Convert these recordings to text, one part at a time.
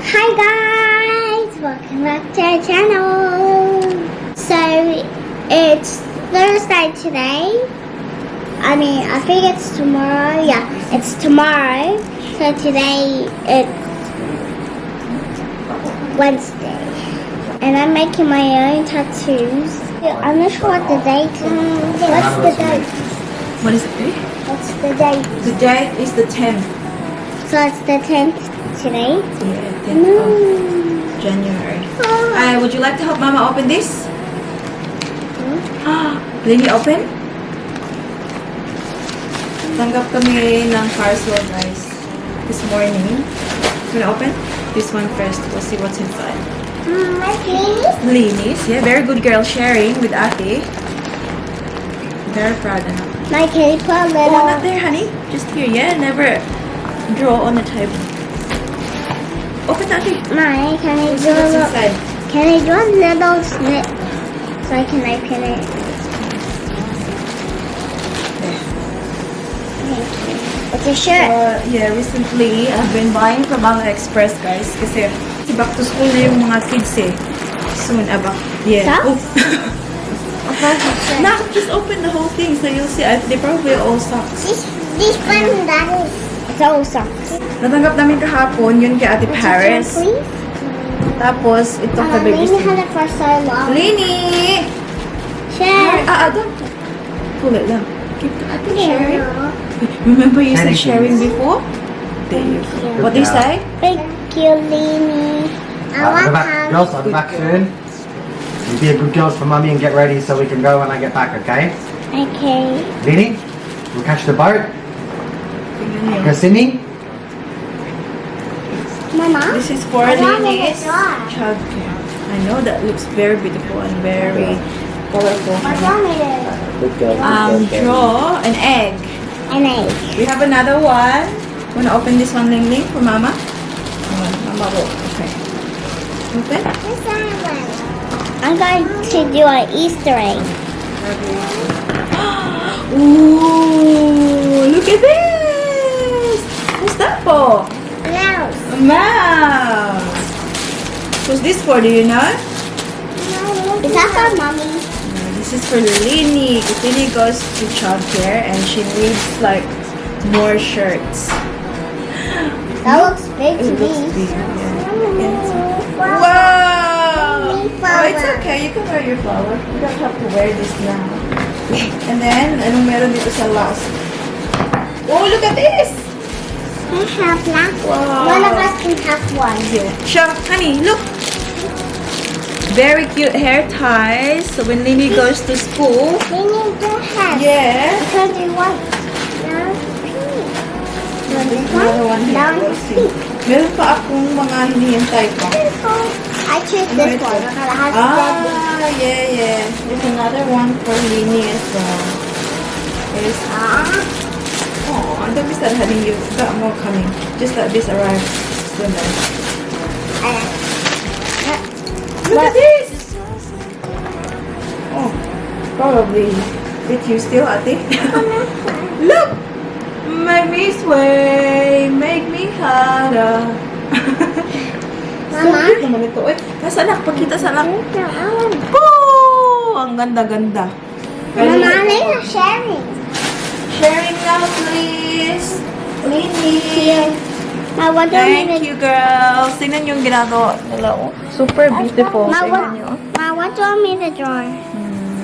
Hi guys! Welcome back to our channel. So it's Thursday today. I think it's tomorrow. Yeah, it's tomorrow. So today it's Wednesday. And I'm making my own tattoos. I'm not sure what the date is. What's the date? What is it? What's the date? The date is the 10th. So it's the 10th today? Yeah, 10th of January. Would you like to help Mama open this? Lily, open? Tanggap kami ng parcel, guys, this morning. You wanna open? This one first. We'll see what's inside. Linis. Yeah, very good girl sharing with Ate. Very proud of her. My kitty put a little... Oh, not there, honey. Just here. Yeah, never draw on the table. Open that thing. My, can I What's do a little... inside? Can I do a little snip so I can open it? There. Thank you. It's a shirt. Yeah, recently, I've been buying from AliExpress, guys. Kasi back to school na yung mga kids eh. Soon, yeah. Socks? Now, just open the whole thing so you'll see. They probably all socks. This one, that is... It's all socks. Natanggap namin kahapon, yun kay Ate Paris. Tapos, ito kay Baby Lini had Steve. it for so long. Lini! Share. Don't. Pull it lang. Keep the Ate sharing. Remember you said sharing before? There you go. What do you say? Thank you, Lini. I'll be back, girls. I'll be back soon. You be a good girls for mummy and get ready so we can go when I get back, okay? Okay. Vinny, we'll catch the boat. Tingnan Go niyo. swimming. Mama? This is for I want Lini's it dry. childcare. I know that looks very beautiful and very colorful. What's wrong with it? Draw an egg. An egg. We have another one. Wanna open this one, Ling Ling, for Mama? Mama will. Okay. Open. I'm going to do an Easter egg. Ooh, look at this! What's that for? Mouse. A mouse! What's this for, do you know? Is that for mommy? This is for Lini. Because Lini goes to childcare and she needs like more shirts. That looks big to It looks me. big. Yeah. Wow. Wow! Flower. Oh, it's okay. You can wear your flower. You don't have to wear this now. And then, anong meron dito sa last? Oh, look at this! I have black. Wow. One of us can have one. Yeah. Sure, honey, look. Very cute hair ties. So when Lini goes to school, They need the head. yeah. Because they want now pink. Want this Another one one? here. Now Let's it's see. pink. Meron pa akong mga hinihintay pa. I choose Ano this ito? one because it has double. Yeah. There's another one for Lini as well. There's, oh, ang dami sad, honey. You've got more coming. Just like this arrived. So nice. Look at this! Oh, probably with you still, Ate. Look! Make me sway, make me harder. So Mama? cute naman ito. Eh, nasa anak, pakita sa anak. No, I want. Oh! Ang ganda-ganda. Mama, they are sharing. Sharing now, please. Lini. I want to Thank you, girls. Tingnan yung ginagawa nila. Oh. Super beautiful. Ma, Tingnan nyo. what do you want me to draw?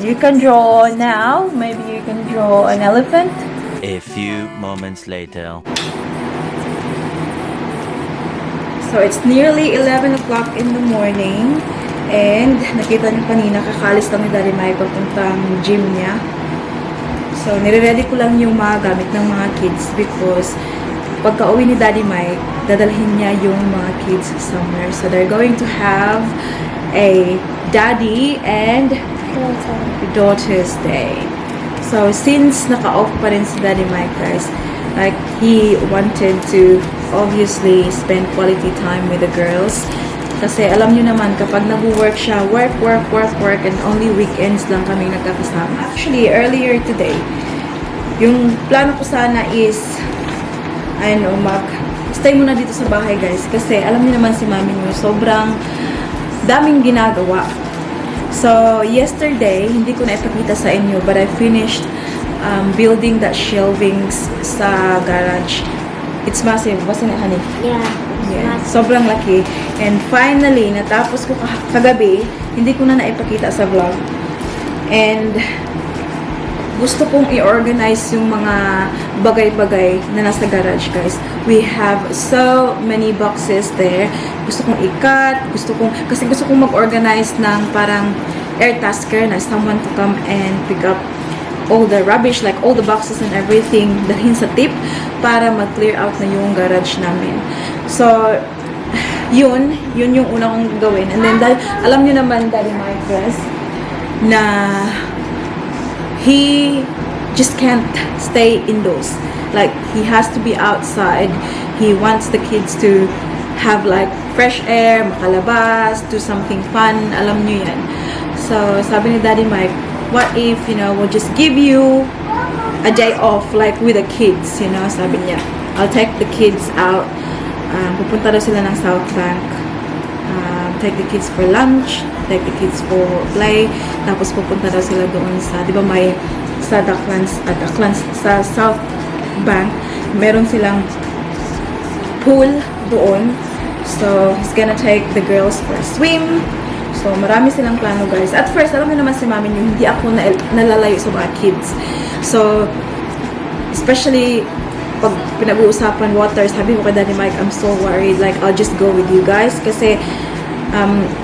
You can draw now. Maybe you can draw an elephant. A few moments later. So, it's nearly 11 o'clock in the morning. And, nakita niyo kanina, kakalis lang ni Daddy Mike papuntang gym niya. So, nire-ready ko lang yung mga gamit ng mga kids because pagka uwi ni Daddy Mike, dadalhin niya yung mga kids somewhere. So, they're going to have a daddy and daughter's day. So, since naka-off pa rin si Daddy Mike, guys, like, he wanted to obviously spend quality time with the girls. Kasi alam nyo naman, kapag nag-work siya, work, and only weekends lang kami nagkakasama. Actually, earlier today, yung plano ko sana is, stay muna dito sa bahay, guys. Kasi alam niyo naman si mami niyo, sobrang daming ginagawa. So, yesterday, hindi ko na ipakita sa inyo, but I finished building that shelvings sa garage. It's massive, wasn't it, honey? Yeah. Yeah, sobrang laki. And finally, natapos ko kagabi, hindi ko na naipakita sa vlog. And gusto kong i-organize yung mga bagay-bagay na nasa garage, guys. We have so many boxes there. Gusto kong i-cut, kasi gusto kong mag-organize ng parang air tasker na someone to come and pick up all the rubbish, like all the boxes and everything, dalhin sa tip para mag-clear out na yung garage namin. So, yun yung una kong gawin. And then, alam nyo naman, Daddy Mike, guys, na he just can't stay indoors. Like, he has to be outside. He wants the kids to have like fresh air, makalabas, do something fun. Alam nyo yan. So, sabi ni Daddy Mike, what if, we'll just give you a day off, like with the kids, sabi niya. I'll take the kids out. Pupunta daw sila ng South Bank. Take the kids for lunch, take the kids for play. Tapos pupunta daw sila doon sa, di ba may, sa sa South Bank, meron silang pool doon. So, he's gonna take the girls for a swim. So, marami silang plano, guys. At first, alam mo naman si mami niyo, hindi ako nalalayo sa mga kids. So, especially pag pinag-uusapan water, sabi ko kay Daddy Mike, I'm so worried. Like, I'll just go with you guys. Kasi,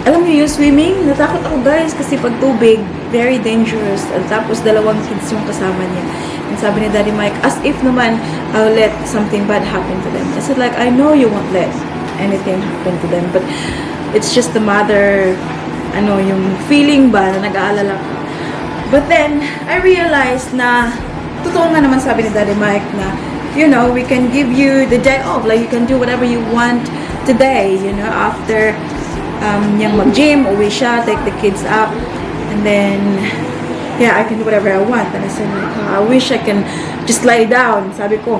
alam niyo yung swimming, natakot ako, guys. Kasi pag tubig, very dangerous. At tapos, 2 kids yung kasama niya. And sabi ni Daddy Mike, as if naman, I'll let something bad happen to them. I said, like, I know you won't let anything happen to them. But, it's just the mother, yung feeling ba na nag-aalala ka. But then, I realized na, totoo nga naman sabi ni Daddy Mike na, we can give you the day off. Like, you can do whatever you want today, after yung mag-gym, uwi siya, take the kids out, and then, yeah, I can do whatever I want. And I said, I wish I can just lie down, sabi ko.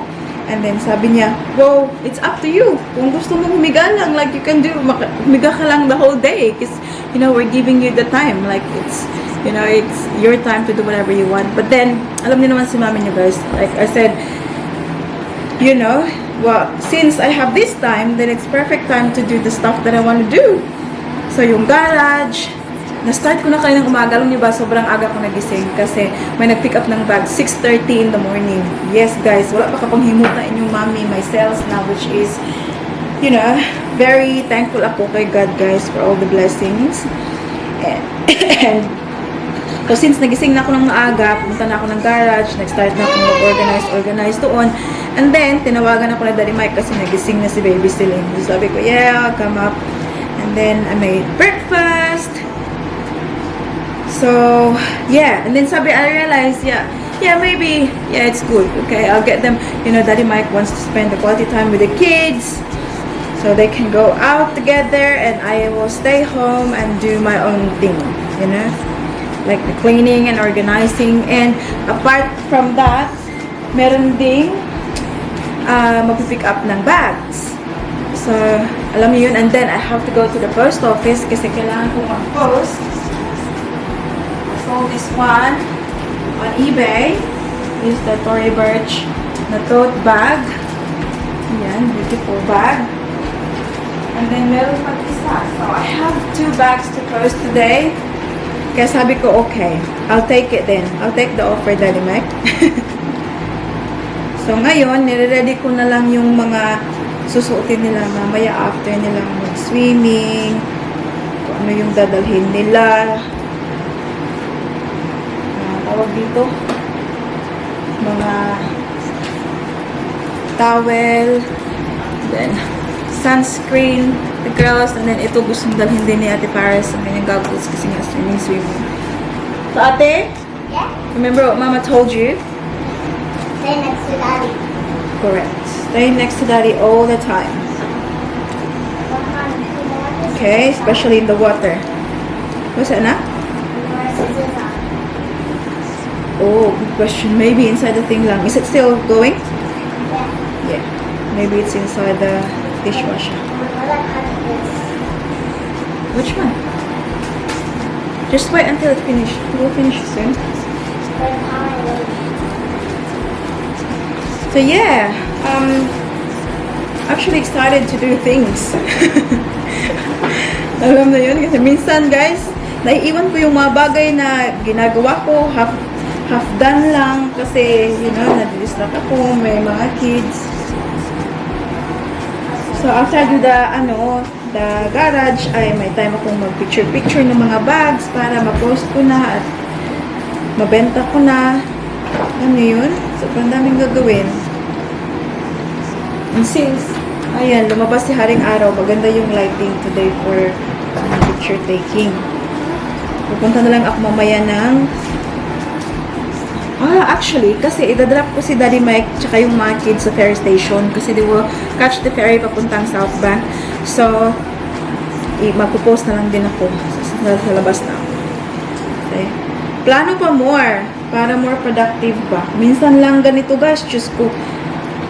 And then sabi niya, well, it's up to you. Kung gusto mo humiga lang, like you can do, humiga ka lang the whole day. Because, we're giving you the time. Like, it's your time to do whatever you want. But then, alam niyo naman si mami niyo, guys. Like I said, well, since I have this time, then it's perfect time to do the stuff that I want to do. So, yung garage, na-start ko na kayo ng umaga. Alam niyo ba, sobrang aga ko nagising kasi may nag-pick up ng bag 6:30 in the morning. Yes, guys, wala pa kapang himot na inyong mami, my sales now, which is, very thankful ako kay God, guys, for all the blessings. And so, since nagising na ako ng maaga, pumunta na ako ng garage, nag-start na ako mag-organize doon. And then, tinawagan ako na Daddy Mike kasi nagising na si Baby Celine. So, sabi ko, yeah, come up. And then, I made breakfast. So, yeah. And then I realized, maybe, it's good. Okay, I'll get them, Daddy Mike wants to spend the quality time with the kids. So, they can go out together and I will stay home and do my own thing, like the cleaning and organizing. And apart from that, meron ding magpipick up ng bags. So, alam niyo yun. And then, I have to go to the post office kasi kailangan kong mag-post. So, this one on eBay is the Tory Burch na tote bag. Yan, beautiful bag. And then, meron pa isa. So, I have 2 bags to post today. Kaya sabi ko, okay, I'll take it then. I'll take the offer, Daddy Mike. So, ngayon, nire-ready ko na lang yung mga susuotin nila mamaya after nilang mag-swimming. Kung ano yung dadalhin nila. Tawag dito. Mga towel. Then, sunscreen. The girls. And then, ito gustong dalhin din ni Ate Paris ang kanyang goggles kasi nga swimming. So, Ate? Yeah? Remember what Mama told you? Stay next to Daddy. Correct. Stay next to Daddy all the time. Okay, especially in the water. What's that, na? Oh, good question. Maybe inside the thing lang. Is it still going? Yeah. Yeah. maybe it's inside the dishwasher. Which one? Just wait until it finishes. It will finish soon. So yeah, actually excited to do things. Alam na yun, kasi minsan guys, naiiwan ko yung mga bagay na ginagawa ko, half done lang, kasi, you know, nadidistract ako, may mga kids. So after I do the garage, ay may time akong mag-picture ng mga bags para ma-post ko na at mabenta ko na. Ano yun? So, ang daming gagawin. And since, ayan, lumabas si Haring Araw, maganda yung lighting today for picture taking. Pupunta na lang ako mamaya ng... actually, kasi idadrop ko si Daddy Mike tsaka yung mga kids sa ferry station kasi they will catch the ferry papuntang South Bank. So, magpo-post na lang din ako sa labas na. Okay. Plano pa more para more productive pa. Minsan lang ganito guys, Diyos ko,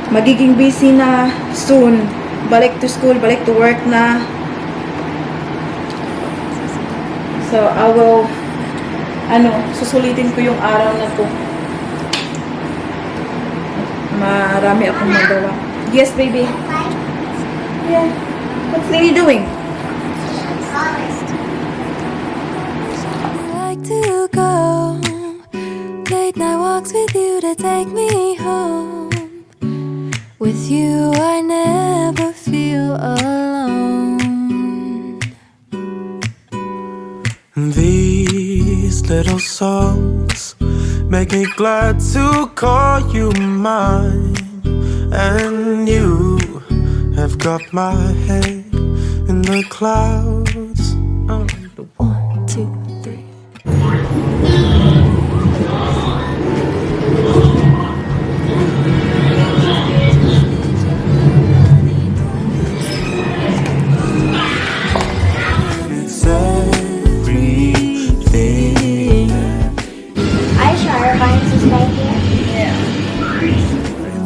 magiging busy na soon. Balik to school, balik to work na. So, I will, susulitin ko yung araw na to. Marami akong magawa. Yes, baby. Yeah. What's Lily doing? Like to go late night walks with you to take me home. With you I never feel alone. These little songs make me glad to call you mine. And you have got my head in the clouds. Oh, 1, 2, 3. It's everything. Aisha, are mine to stay here?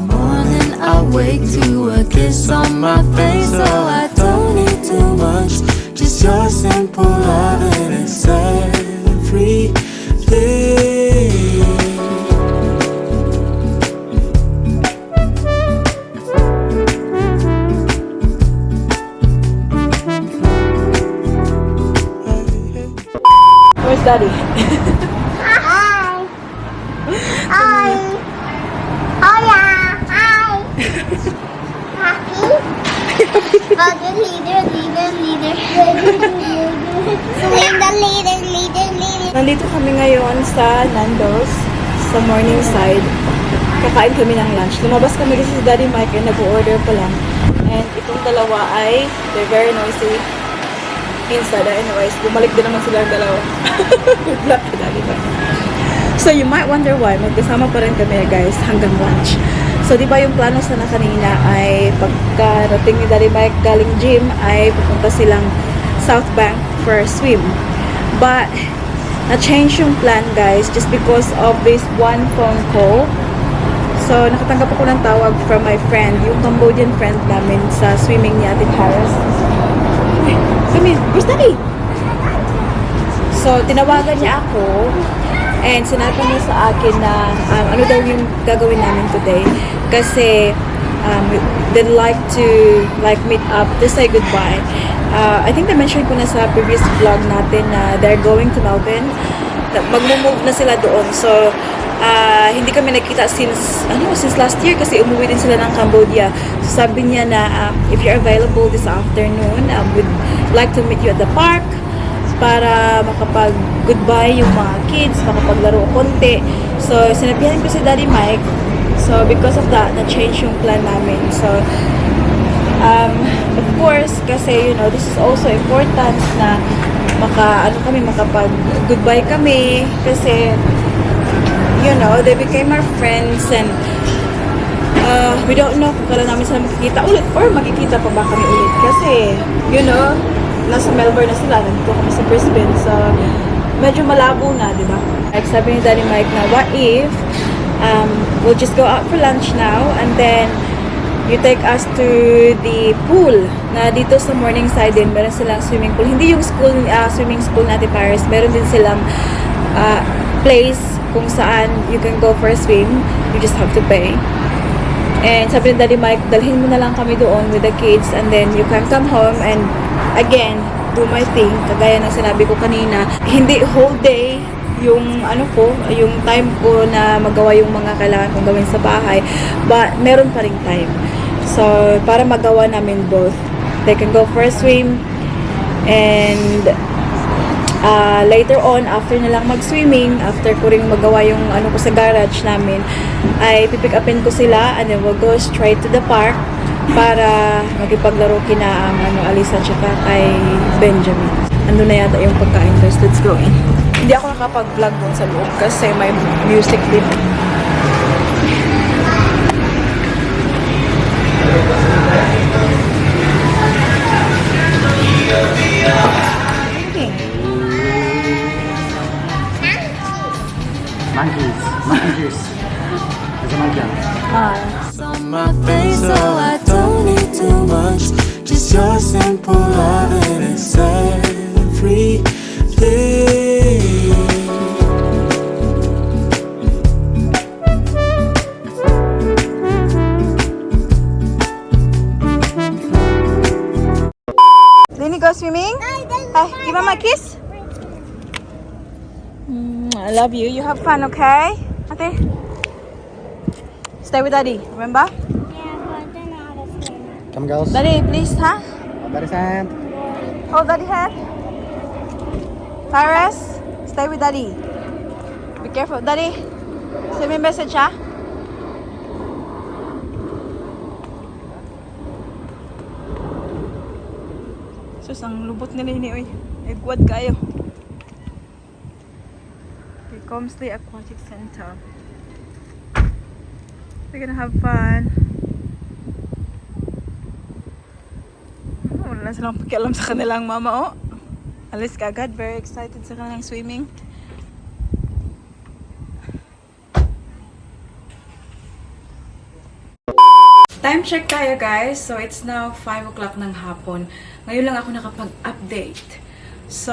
Morning I wake to a kiss on my face, so I don't need too much. Just your simple love and it's everything. Where's Daddy? Hi. Hi. Oh yeah. Hi. Happy? Oh, the leader. Leader. Nandito kami ngayon sa Nando's, sa Morningside. Kakain kami ng lunch. Lumabas kami kasi si Daddy Mike ay nag-order pa lang. And itong dalawa ay, they're very noisy inside. Anyways, bumalik din naman sila dalawa. Good luck to Daddy Mike. So you might wonder why, magkasama pa rin kami guys hanggang lunch. So di ba yung plano sana kanina ay pagkarating ni Daddy Mike galing gym ay pupunta silang South Bank for a swim. But na-change yung plan guys just because of this one phone call. So nakatanggap ako ng tawag from my friend, yung Cambodian friend namin sa swimming ni Ate Paris. Come here, where's Daddy? So tinawagan niya ako and sinabi niya sa akin na ano daw yung gagawin namin today kasi they'd like to meet up to say goodbye. I think I-mention ko na sa previous vlog natin na they're going to Melbourne. Mag-move na sila doon. So, hindi kami nakita since last year kasi umuwi din sila ng Cambodia. So, sabi niya na if you're available this afternoon, we'd like to meet you at the park para makapag-goodbye yung mga kids, makapaglaro konti. So, sinabihan ko si Daddy Mike. So, because of that, na-change yung plan namin. So, of course, kasi, you know, this is also important na makapag-goodbye kami. Kasi, you know, they became our friends and we don't know kung kailan namin sila makikita ulit or makikita pa ba kami ulit. Kasi, you know, nasa Melbourne na sila, nandito kami sa Brisbane. So, medyo malabo na, di ba? Like, sabi ni Daddy Mike na, what if we'll just go out for lunch now and then you take us to the pool na dito sa Morningside din. Meron silang swimming pool. Hindi yung swimming school natin Paris. Meron din silang place kung saan you can go for a swim. You just have to pay. And sabi ni Daddy Mike, dalhin mo na lang kami doon with the kids and then you can come home and again, do my thing. Kagaya ng sinabi ko kanina, hindi whole day yung yung time ko na magawa yung mga kailangan kong gawin sa bahay, but meron pa ring time. So, para magawa namin both. They can go for a swim and later on, after nilang mag-swimming, after ko ring magawa yung ko sa garage namin, ay pipick upin ko sila and then we'll go straight to the park para makipaglaro kina Alisa tsaka kay Benjamin. Ando na yata yung pagkain guys. Let's go in. Hindi ako nakapag-vlog doon sa loob kasi may music din. Monkeys. Monkey juice. There's a monkey. On my face, so I don't need too much. Just your simple love and it's everything. Didn't you go swimming? Hi, give Mama a kiss. I love you. You have fun, okay? Okay. Stay with Daddy, remember? Yeah, but they're not a swim. Come, girls. Daddy, please, huh? Daddy's hand. Hold Daddy hand. Paris, stay with Daddy. Be careful. Daddy, send me a message, huh? Sus, ang lubot nila ini, oy. Egwad kayo. Comsley Aquatic Center. They're gonna have fun. Wala na silang pakialam sa kanilang mama, oh. Alis ka agad. Very excited sa kanilang swimming. Time check tayo guys. So it's now 5 o'clock ng hapon. Ngayon lang ako nakapag-update. So,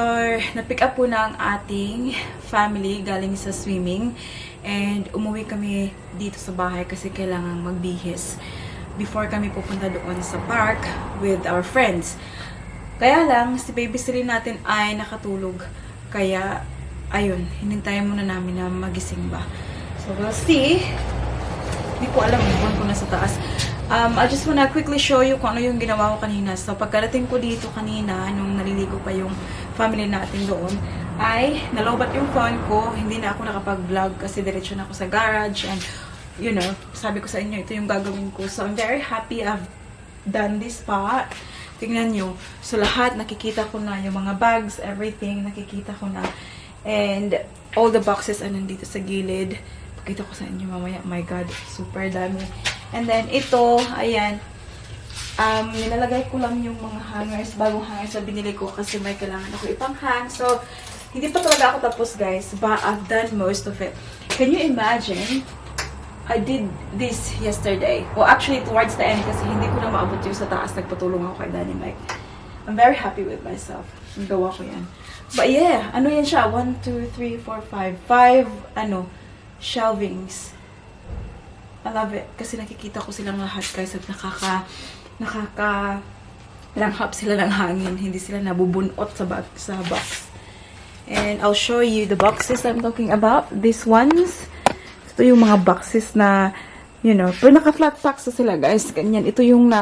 na-pick up po na ang ating family galing sa swimming. And umuwi kami dito sa bahay kasi kailangan magbihis before kami pupunta doon sa park with our friends. Kaya lang, si baby Celine natin ay nakatulog. Kaya, ayun, hinintayin muna namin na magising ba. So, we'll see. Hindi ko alam kung nasa taas. I just wanna quickly show you kung ano yung ginawa ko kanina. So, pagkarating ko dito kanina, nung naliligo pa yung family natin doon, ay nalobat yung phone ko. Hindi na ako nakapag-vlog kasi diretso na ako sa garage. And, you know, sabi ko sa inyo, ito yung gagawin ko. So, I'm very happy I've done this part. Tingnan nyo. So, lahat nakikita ko na. Yung mga bags, everything, nakikita ko na. And, all the boxes ay nandito sa gilid. Pakita ko sa inyo mamaya. My God, super dami. And then, ito, ayan, nilalagay ko lang yung mga hangers, bagong hangers na binili ko kasi may kailangan ako ipang-hang. So, hindi pa talaga ako tapos, guys, but I've done most of it. Can you imagine? I did this yesterday. Well, actually, towards the end kasi hindi ko na maabot yung sa taas. Nagpatulong ako kay Danny Mike. I'm very happy with myself. Nagawa ko yan. But yeah, ano yan siya? 1, 2, 3, 4, 5. 5, shelvings. I love it. Kasi nakikita ko silang lahat guys at langhap sila ng hangin. Hindi sila nabubunot sa box. And I'll show you the boxes I'm talking about. These ones. Ito yung mga boxes na, you know, pero naka-flat packs sila guys. Ganyan. Ito yung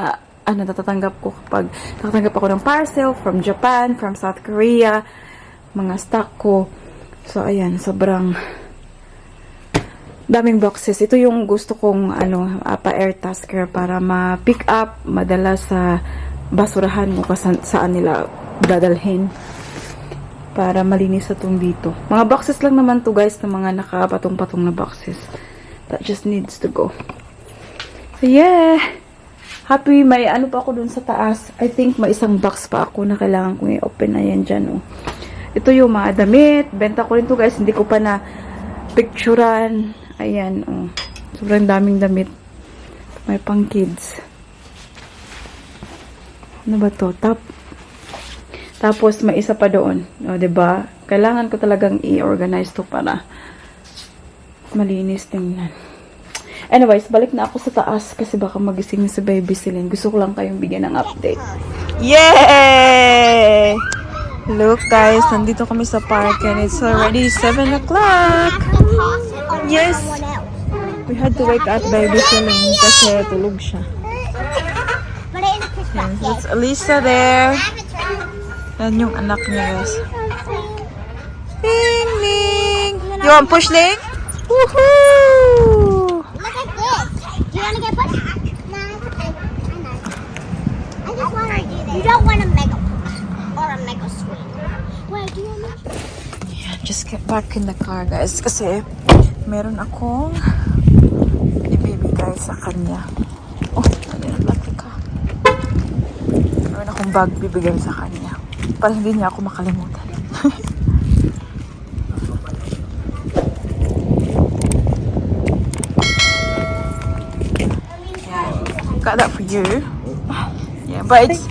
natatanggap ko kapag nakatanggap ako ng parcel from Japan, from South Korea. Mga stock ko. So, ayan. Sobrang daming boxes. Ito yung gusto kong pa-air tasker para ma-pick up, madala sa basurahan mo saan nila dadalhin para malinis sa itong dito. Mga boxes lang naman to guys na mga nakapatong-patong na boxes. That just needs to go. So yeah! Happy, may pa ako dun sa taas. I think may isang box pa ako na kailangan kong i-open. Ayan dyan, oh. Ito yung mga damit. Benta ko rin to guys. Hindi ko pa na picturean. Ayan, oh. Sobrang daming damit. May pang kids. Ano ba to? Tapos, may isa pa doon. O, diba? Kailangan ko talagang i-organize to para malinis tingnan. Anyways, balik na ako sa taas kasi baka magising si Baby Celine. Gusto ko lang kayong bigyan ng update. Yay! Look guys, nandito kami sa park and it's already 7 o'clock. Yes! We had to wake up Baby Celine kasi tulog siya. Yes, that's Elisa there. Yan yung anak niya guys. Ding ding! You want push Ling? Woohoo! Look at this. Do you want to get pushed? No, it's okay. I know. I just want to do this. You don't want a mega push or a mega swing. Wait, do you want to? Yeah, just get back in the car guys kasi meron akong ibibigay sa kanya. Oh, nalilaki ka. Meron akong bag bibigay sa kanya para hindi niya ako makalimutan. Got that for you. Yeah, but it's